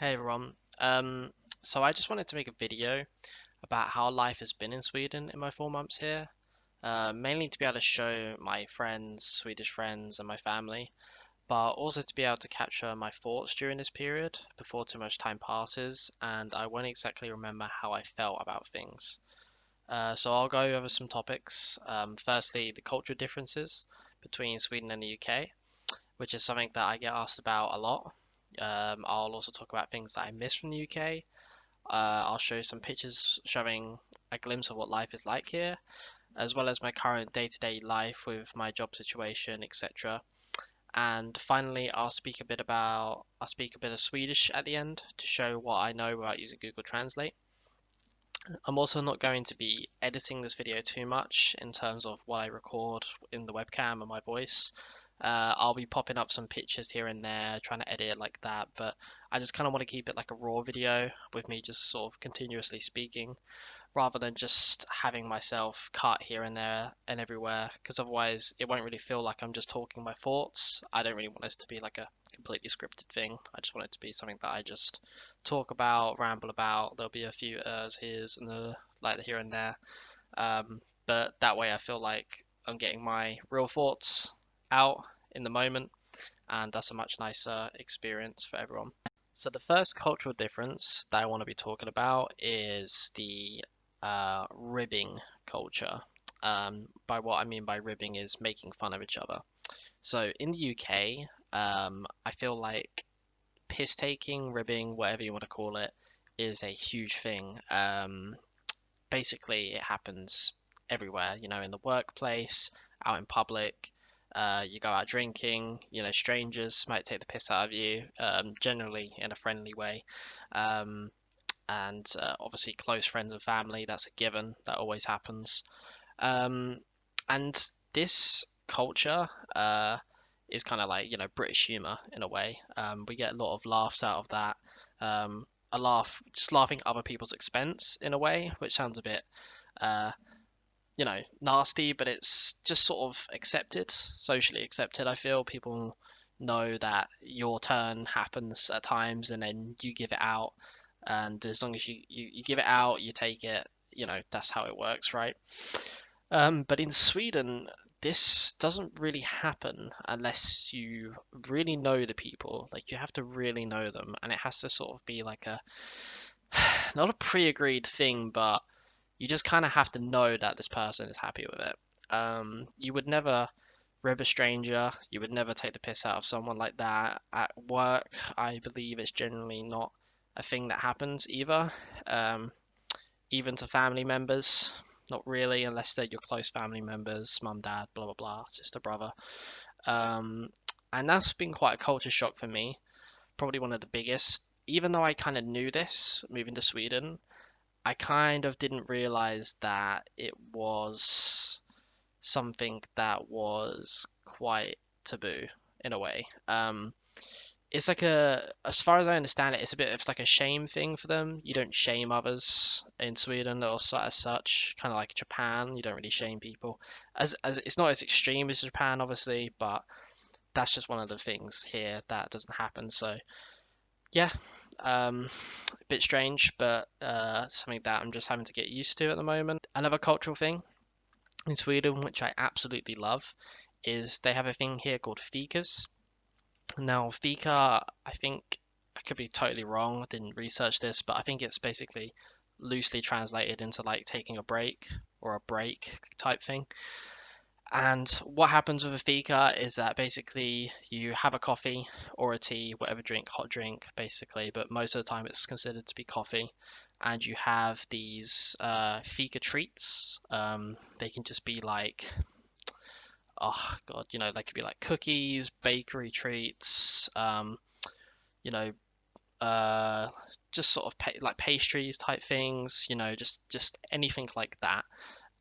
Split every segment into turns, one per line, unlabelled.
Hey everyone. So I just wanted to make a video about how life has been in Sweden in my 4 months here. Mainly to be able to show my friends, Swedish friends, and my family, but also to be able to capture my thoughts during this period before too much time passes and I won't exactly remember how I felt about things. So I'll go over some topics. Firstly, the cultural differences between Sweden and the UK, which is something that I get asked about a lot. I'll also talk about things that I miss from the UK. I'll show you some pictures showing a glimpse of what life is like here, as well as my current day-to-day life with my job situation, etc. And finally, I'll speak a bit of Swedish at the end to show what I know about using Google Translate. I'm also not going to be editing this video too much in terms of what I record in the webcam and my voice. I'll be popping up some pictures here and there, trying to edit it like that, but I just kind of want to keep it like a raw video with me just sort of continuously speaking rather than just having myself cut here and there and everywhere, because otherwise it won't really feel like I'm just talking my thoughts. I don't really want this to be like a completely scripted thing. I just want it to be something that I just talk about, ramble about. There'll be a few here's and like the here and there. But that way I feel like I'm getting my real thoughts out in the moment, and that's a much nicer experience for everyone. So the first cultural difference that I want to be talking about is the ribbing culture. By what I mean by ribbing is making fun of each other. So in the UK, I feel like piss taking, ribbing, whatever you want to call it, is a huge thing. Basically, it happens everywhere, in the workplace, out in public. You go out drinking, strangers might take the piss out of you, generally in a friendly way. Um, and obviously, close friends and family, that's a given, that always happens. Um, and this culture is kind of like, British humor in a way. We get a lot of laughs out of that. A laugh, just laughing at other people's expense in a way, which sounds a bit, uh, nasty, but it's just sort of accepted, socially accepted. I feel people know that your turn happens at times and then you give it out. And as long as you give it out, you take it, that's how it works, right? But in Sweden, this doesn't really happen unless you really know the people. Like you have to really know them, and it has to sort of be like a not a pre-agreed thing, but you just kind of have to know that this person is happy with it. You would never rib a stranger. You would never take the piss out of someone like that. At work, I believe it's generally not a thing that happens either. Um, Even to family members, not really, unless they're your close family members, mum, dad, blah blah blah, sister, brother. Um, and that's been quite a culture shock for me. Probably one of the biggest. Even though I kind of knew this moving to Sweden, I kind of didn't realize that it was something that was quite taboo in a way. It's like as far as I understand it, it's a bit of like a shame thing for them. You don't shame others in Sweden or as such, kind of like Japan. You don't really shame people. As it's not as extreme as Japan, obviously, but that's just one of the things here that doesn't happen. So yeah, a bit strange, but something that I'm just having to get used to at the moment. Another cultural thing in Sweden, which I absolutely love, is they have a thing here called fikas. Now, fika, I think I could be totally wrong. I didn't research this, but I think it's basically loosely translated into like taking a break or a break type thing. And what happens with a fika is that basically you have a coffee or a tea, whatever drink, hot drink, basically, but most of the time it's considered to be coffee. And you have these fika treats. They can just be like, oh God, they could be like cookies, bakery treats, you know, uh, just sort of like pastries type things, just anything like that.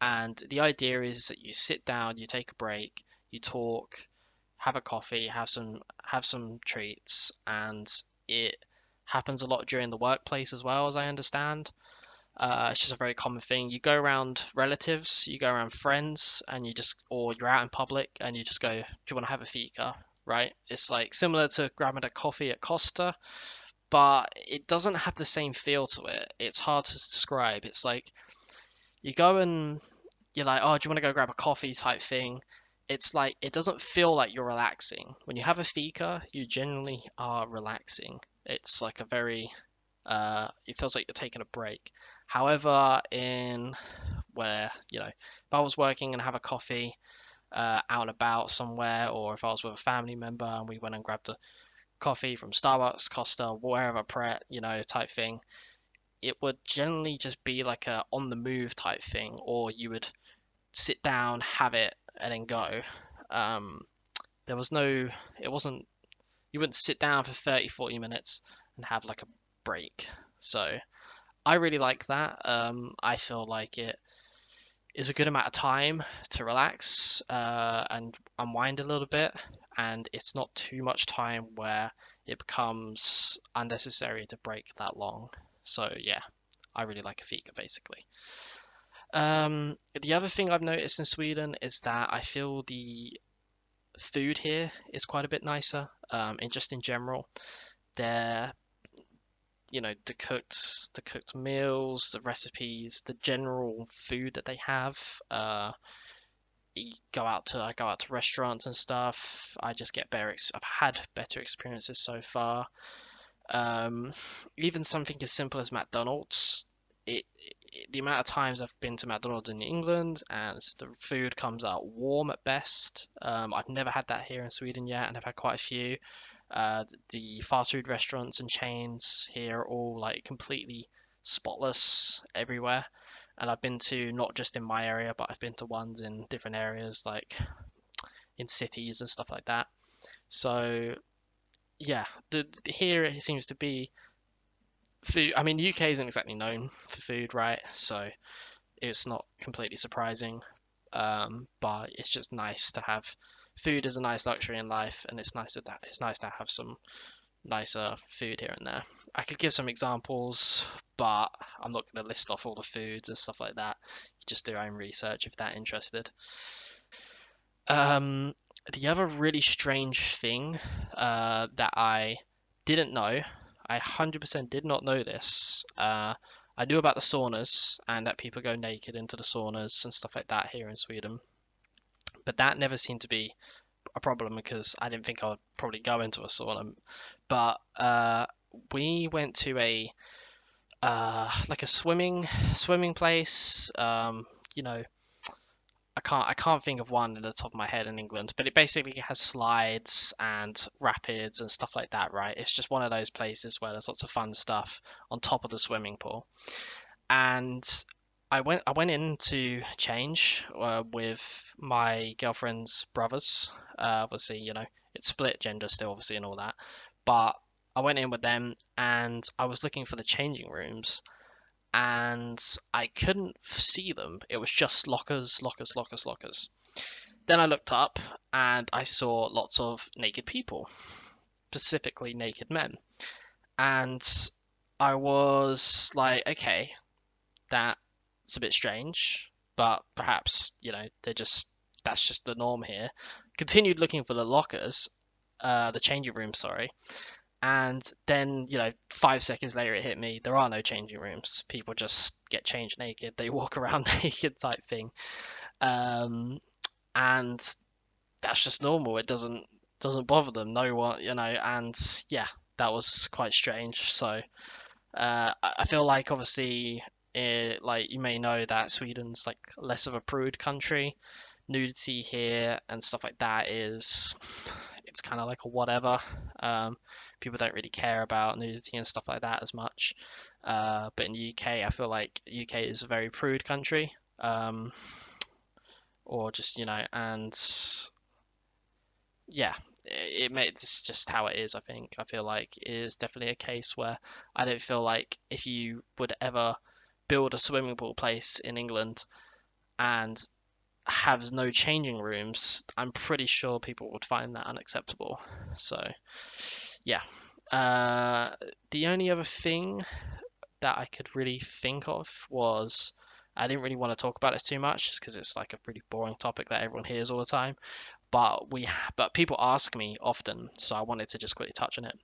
And the idea is that you sit down, you take a break, you talk, have a coffee, have some treats, and it happens a lot during the workplace as well, as I understand. It's just a very common thing. You go around relatives, you go around friends, and or you're out in public and you just go, "Do you want to have a fika?" Right? It's like similar to grabbing a coffee at Costa, but it doesn't have the same feel to it. It's hard to describe. It's like you go and you're like, oh, do you want to go grab a coffee type thing? It's like it doesn't feel like you're relaxing. When you have a fika, you generally are relaxing. It's like a very it feels like you're taking a break. However, in where, if I was working and have a coffee out and about somewhere, or if I was with a family member and we went and grabbed a coffee from Starbucks, Costa, wherever, Pret, type thing, it would generally just be like a on the move type thing, or you would sit down, have it, and then go. Um, there was no, it wasn't, you wouldn't sit down for 30, 40 minutes and have like a break. So I really like that. I feel like it is a good amount of time to relax and unwind a little bit, and it's not too much time where it becomes unnecessary to break that long. So yeah, I really like a fika basically. The other thing I've noticed in Sweden is that I feel the food here is quite a bit nicer. And just in general, their the cooked meals, the recipes, the general food that they have. I go out to restaurants and stuff. I just get better. I've had better experiences so far. Um, Even something as simple as McDonald's. The amount of times I've been to McDonald's in England and the food comes out warm at best. I've never had that here in Sweden yet, and I've had quite a few. The fast food restaurants and chains here are all like completely spotless everywhere. And I've been to not just in my area, but I've been to ones in different areas, like in cities and stuff like that. So yeah, here it seems to be food. I mean, the UK isn't exactly known for food, right? So it's not completely surprising. But it's just nice to have food is a nice luxury in life, and it's nice to have some nicer food here and there. I could give some examples, but I'm not going to list off all the foods and stuff like that. You just do your own research if that interested. Um, the other really strange thing that I didn't know, I 100% did not know this. I knew about the saunas and that people go naked into the saunas and stuff like that here in Sweden, but that never seemed to be a problem because I didn't think I would probably go into a sauna. But we went to a like a swimming place. You know, I can't think of one in the top of my head in England, but it basically has slides and rapids and stuff like that, right? It's just one of those places where there's lots of fun stuff on top of the swimming pool. And I went in to change with my girlfriend's brothers. Obviously, it's split gender still, obviously, and all that. But I went in with them, and I was looking for the changing rooms, and I couldn't see them. It was just lockers, lockers, lockers, lockers. Then I looked up and I saw lots of naked people, specifically naked men. And I was like, okay, that's a bit strange, but perhaps, that's just the norm here. Continued looking for the lockers, the changing room, sorry. And then, 5 seconds later, it hit me. There are no changing rooms. People just get changed naked. They walk around naked type thing. Um, and that's just normal. It doesn't bother them. No one, and yeah, that was quite strange. So I feel like obviously, like you may know that Sweden's like less of a prude country. Nudity here and stuff like that it's kind of like a whatever. Um, People don't really care about nudity and stuff like that as much. But in the UK, I feel like UK is a very prude country. Or just and yeah, it's just how it is. I feel like it is definitely a case where I don't feel like if you would ever build a swimming pool place in England and have no changing rooms, I'm pretty sure people would find that unacceptable. So yeah. Uh, the only other thing that I could really think of was I didn't really want to talk about this too much just because it's like a pretty boring topic that everyone hears all the time. But people ask me often, so I wanted to just quickly touch on it.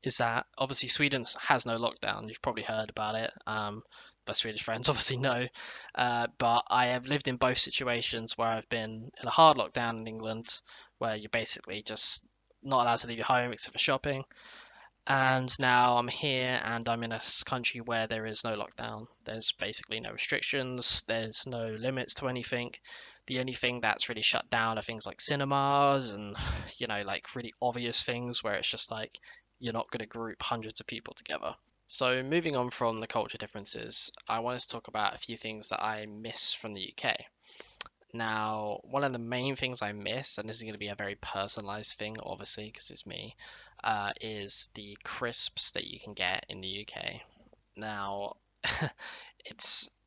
is that obviously Sweden has no lockdown. You've probably heard about it. My Swedish friends obviously know. But I have lived in both situations where I've been in a hard lockdown in England, where you're basically just not allowed to leave your home except for shopping. And now I'm here and I'm in a country where there is no lockdown. There's basically no restrictions, there's no limits to anything. The only thing that's really shut down are things like cinemas and, like really obvious things where it's just like you're not going to group hundreds of people together. So, moving on from the culture differences, I wanted to talk about a few things that I miss from the UK. Now, one of the main things I miss, and this is going to be a very personalized thing, obviously, because it's me, is the crisps that you can get in the UK. Now,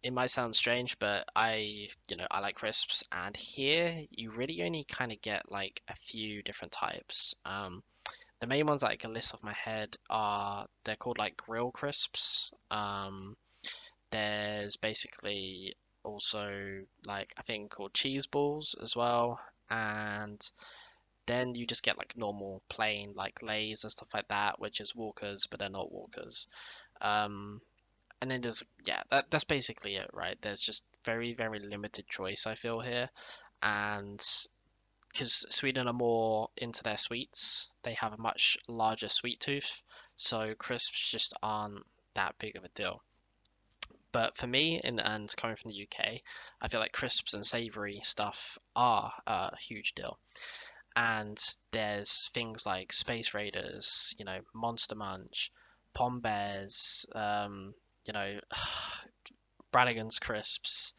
it might sound strange, but I like crisps, and here you really only kind of get like a few different types. The main ones that I can list off my head are they're called like grill crisps. There's basically also like I think called cheese balls as well, and then you just get like normal plain like Lay's and stuff like that, which is Walkers, but they're not Walkers. Um, and then there's yeah, that's basically it, right? There's just very limited choice I feel here, and because Sweden are more into their sweets, they have a much larger sweet tooth, so crisps just aren't that big of a deal. But for me, and coming from the UK, I feel like crisps and savory stuff are a huge deal. And there's things like Space Raiders, Monster Munch, Pom Bears, Brannigan's crisps.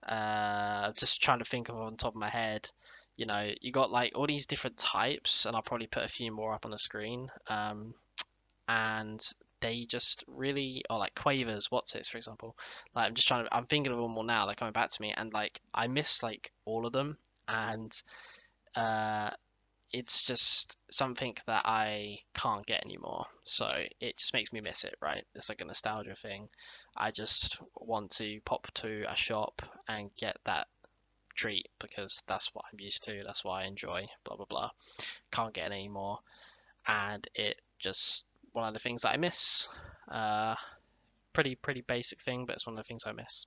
Just trying to think of on top of my head. You got like all these different types, and I'll probably put a few more up on the screen. And they just really are like Quavers, what's it, for example. Like I'm thinking of them all now, like coming back to me, and like I miss like all of them, and uh, it's just something that I can't get anymore. So it just makes me miss it, right? It's like a nostalgia thing. I just want to pop to a shop and get that treat because that's what I'm used to, that's what I enjoy, blah blah blah. Can't get it anymore, and it just one of the things that I miss. Uh, pretty basic thing, but it's one of the things I miss.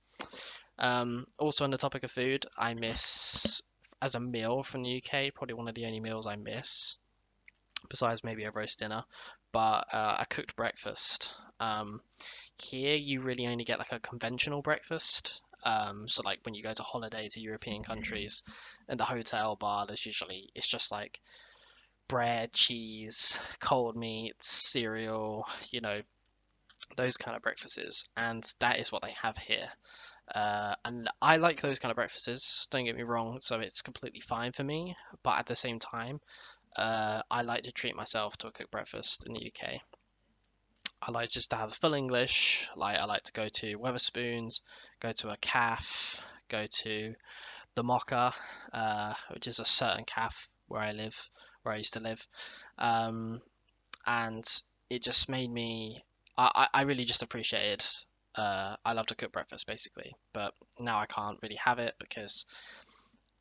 Also on the topic of food, I miss as a meal from the UK, probably one of the only meals I miss, besides maybe a roast dinner, but a cooked breakfast. Here you really only get like a conventional breakfast. So like when you go to holiday to European countries, in the hotel bar, there's usually it's just like bread, cheese, cold meats, cereal, those kind of breakfasts, and that is what they have here. And I like those kind of breakfasts, don't get me wrong, so it's completely fine for me, but at the same time, I like to treat myself to a cooked breakfast in the UK. I like just to have a full English, like I like to go to Weatherspoons, go to a calf, go to the Mocha, which is a certain calf where where I used to live. Um, and it just made me I really just appreciated I love to cook breakfast basically, but now I can't really have it because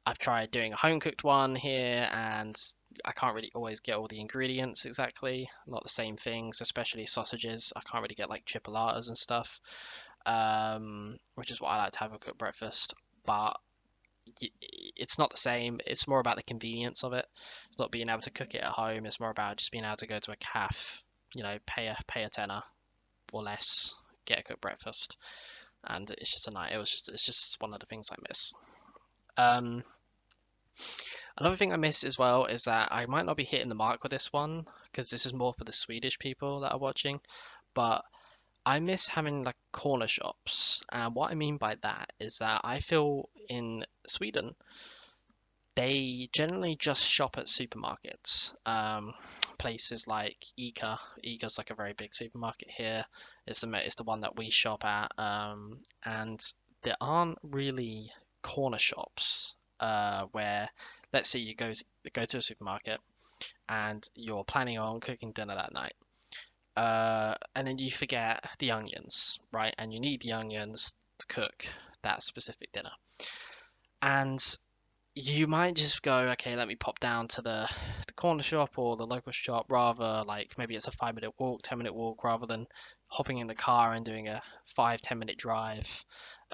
I've tried doing a home cooked one here and I can't really always get all the ingredients exactly, not the same things, especially sausages. I can't really get like chipolatas and stuff, which is what I like to have a cooked breakfast, but it's not the same. It's more about the convenience of it. It's not being able to cook it at home. It's more about just being able to go to a calf, pay a tenner or less, get a cooked breakfast, and it's just a night. It's just one of the things I miss. Um, Another thing I miss as well is that I might not be hitting the mark with this one because this is more for the Swedish people that are watching, but I miss having like corner shops. And what I mean by that is that I feel in Sweden they generally just shop at supermarkets. Places like Ica. Ica's like a very big supermarket here. It's the one that we shop at. And there aren't really corner shops where, let's say you go to a supermarket and you're planning on cooking dinner that night. And then you forget the onions, right? And you need the onions to cook that specific dinner. And you might just go, okay, let me pop down to the corner shop or the local shop, rather like maybe it's a 5 minute walk, 10 minute walk, rather than hopping in the car and doing a 5, 10 minute drive.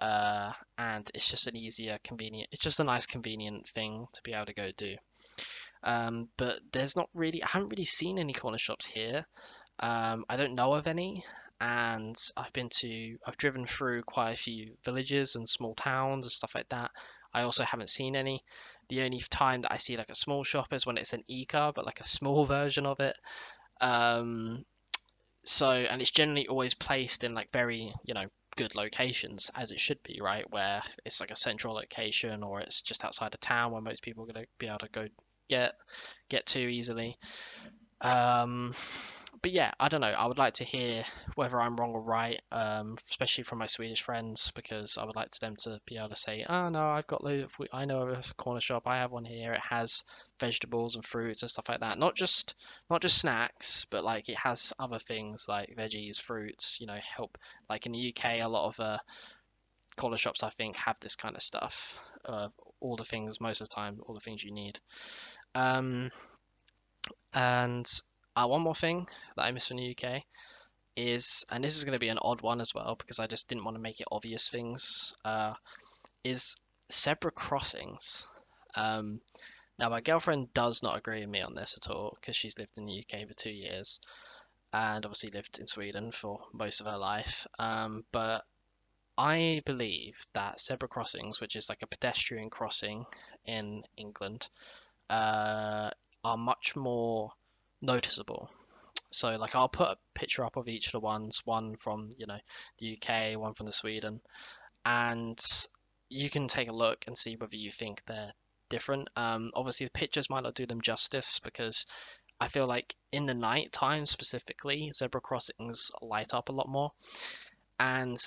And it's just an easier, convenient, it's just a nice, convenient thing to be able to go do. But there's not really, I haven't really seen any corner shops here. I don't know of any, and I've driven through quite a few villages and small towns and stuff like that. I also haven't seen any. The only time that I see like a small shop is when it's an e-car, but like a small version of it. Um, and it's generally always placed in like very, good locations, as it should be, right? Where it's like a central location, or it's just outside of town where most people are gonna be able to go get get to easily. Um, but yeah, I don't know. I would like to hear whether I'm wrong or right, especially from my Swedish friends, because I would like to them to be able to say, "Oh no, I've got I know of a corner shop. I have one here. It has vegetables and fruits and stuff like that. Not just snacks, but like it has other things like veggies, fruits. Help. Like in the UK, a lot of corner shops I think have this kind of stuff. All the things most of the time, all the things you need. Um, and one more thing that I miss from the UK is, and this is going to be an odd one as well because I just didn't want to make it obvious things, is zebra crossings. Um, Now, my girlfriend does not agree with me on this at all because she's lived in the UK for 2 years and obviously lived in Sweden for most of her life. But I believe that zebra crossings, which is like a pedestrian crossing in England, uh, are much more noticeable. So like I'll put a picture up of each of the ones, one from, the UK, one from the Sweden, and you can take a look and see whether you think they're different. Obviously the pictures might not do them justice because I feel like in the night time specifically, zebra crossings light up a lot more. And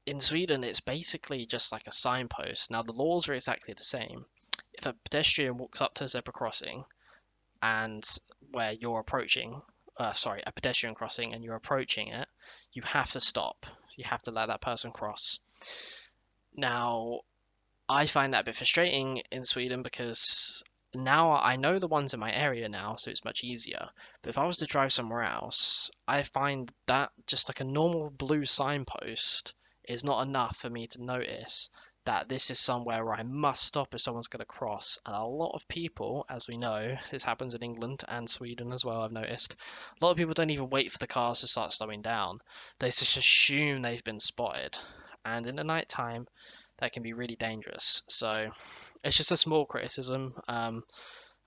in Sweden, it's basically just like a signpost. Now the laws are exactly the same. If a pedestrian walks up to a zebra crossing and where you're approaching, sorry, a pedestrian crossing and you're approaching it, you have to stop. You have to let that person cross. Now, I find that a bit frustrating in Sweden because now I know the ones in my area now, so it's much easier. But if I was to drive somewhere else, I find that just like a normal blue signpost is not enough for me to notice that this is somewhere where I must stop if someone's going to cross. And a lot of people, as we know, this happens in England and Sweden as well, I've noticed, a lot of people don't even wait for the cars to start slowing down. They just assume they've been spotted. And in the night time, that can be really dangerous. So it's just a small criticism.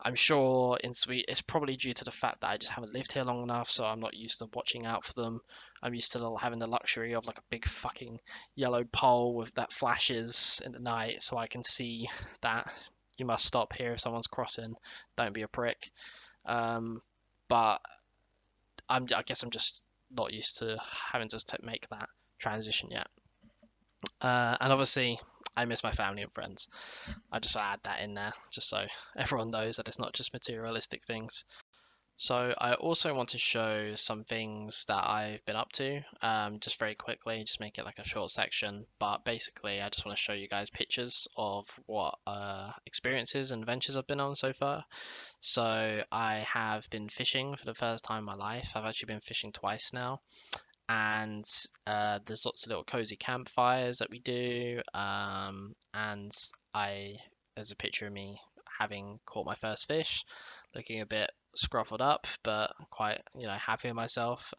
I'm sure in Sweden it's probably due to the fact that I just haven't lived here long enough, so I'm not used to watching out for them. I'm used to having the luxury of like a big fucking yellow pole with that flashes in the night, so I can see that you must stop here if someone's crossing. Don't be a prick. Um, but I guess I'm just not used to having to make that transition yet. And obviously, I miss my family and friends. I just add that in there just so everyone knows that it's not just materialistic things. So I also want to show some things that I've been up to, just very quickly, just make it like a short section. But basically, I just want to show you guys pictures of what experiences and adventures I've been on so far. So I have been fishing for the first time in my life. I've actually been fishing twice now, and there's lots of little cozy campfires that we do. And there's a picture of me having caught my first fish, looking a bit scruffled up, but quite, happy with myself.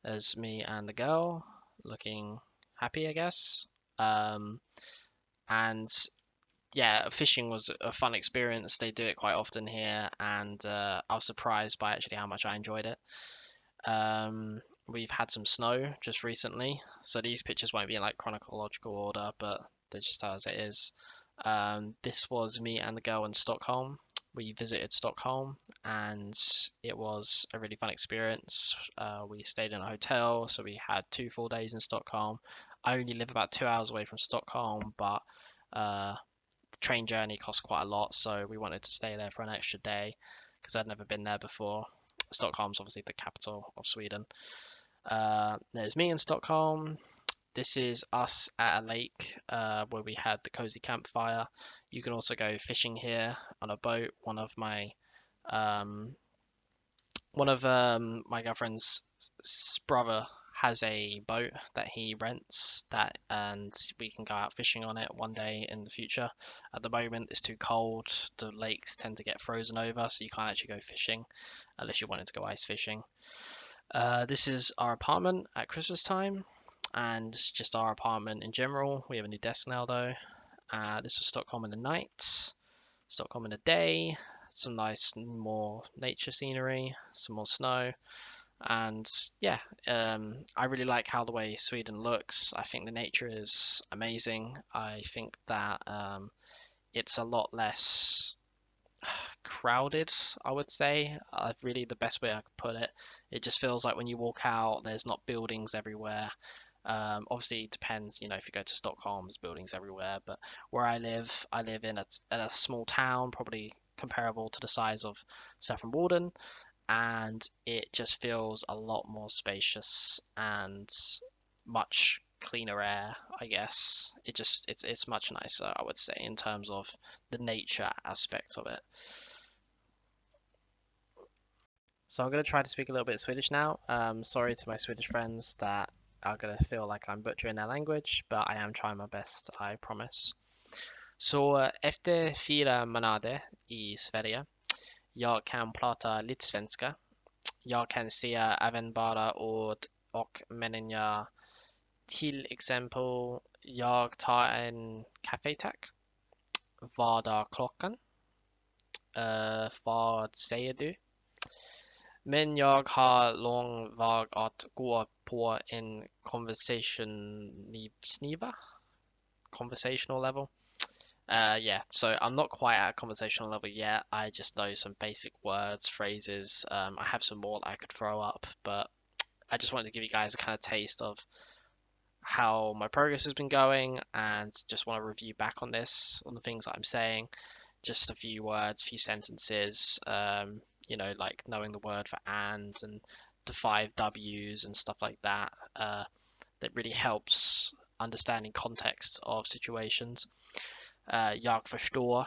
There's me and the girl looking happy, I guess. Um, and yeah, fishing was a fun experience. They do it quite often here, and I was surprised by actually how much I enjoyed it. We've had some snow just recently, so these pictures won't be in like chronological order, but they're just as it is. This was me and the girl in Stockholm. We visited Stockholm, and it was a really fun experience. We stayed in a hotel, so we had 2 full days in Stockholm. I only live about 2 hours away from Stockholm, but the train journey cost quite a lot, so we wanted to stay there for an extra day because I'd never been there before. Stockholm's obviously the capital of Sweden. There's me in Stockholm. This is us at a lake where we had the cozy campfire. You can also go fishing here on a boat. Um, one of my girlfriend's brother has a boat that he rents that, and we can go out fishing on it one day in the future. At the moment, it's too cold. The lakes tend to get frozen over, so you can't actually go fishing unless you wanted to go ice fishing. This is our apartment at Christmas time, and just our apartment in general. We have a new desk now, though. This was Stockholm in the night, Stockholm in the day. Some nice more nature scenery, some more snow, and yeah, I really like how the way Sweden looks. I think the nature is amazing. I think that it's a lot less crowded, I would say. Really, the best way I could put it. It just feels like when you walk out, there's not buildings everywhere. Obviously, it depends, if you go to Stockholm, there's buildings everywhere. But where I live in a small town, probably comparable to the size of Saffron Walden, and it just feels a lot more spacious and much cleaner air, I guess. It's much nicer, I would say, in terms of the nature aspect of it. So I'm going to try to speak a little bit Swedish now. Sorry to my Swedish friends that are going to feel like I'm butchering their language, but I am trying my best, I promise. Så efter 4 månader i Sverige, jag kan prata lite svenska. Jag kan säga även bara ord och meningar. Till exempel, jag tar en kaffe tack. Vad är klockan? Vad säger du? Men jag har lång väg att gå på en conversational level. Yeah, so I'm not quite at a conversational level yet. I just know some basic words, phrases. I have some more that I could throw up, but I just wanted to give you guys a kind of taste of how my progress has been going, and just want to review back on this, on the things that I'm saying. Just a few words, few sentences, like knowing the word for and the 5 W's and stuff like that. That really helps understanding context of situations. Jag förstår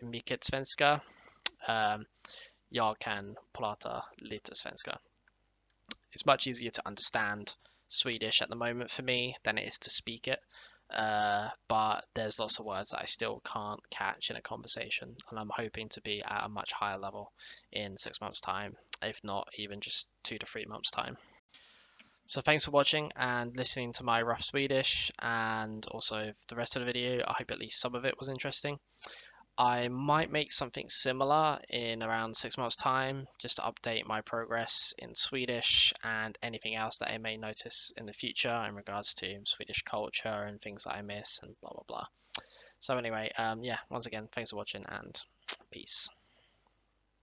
mycket svenska. Jag kan prata lite svenska. It's much easier to understand Swedish at the moment for me than it is to speak it. But there's lots of words that I still can't catch in a conversation, and I'm hoping to be at a much higher level in 6 months' time, if not even just 2 to 3 months' time. So thanks for watching and listening to my rough Swedish, and also the rest of the video. I hope at least some of it was interesting. I might make something similar in around 6 months' time, just to update my progress in Swedish and anything else that I may notice in the future in regards to Swedish culture and things that I miss and blah blah blah. So anyway, yeah, once again, thanks for watching and peace.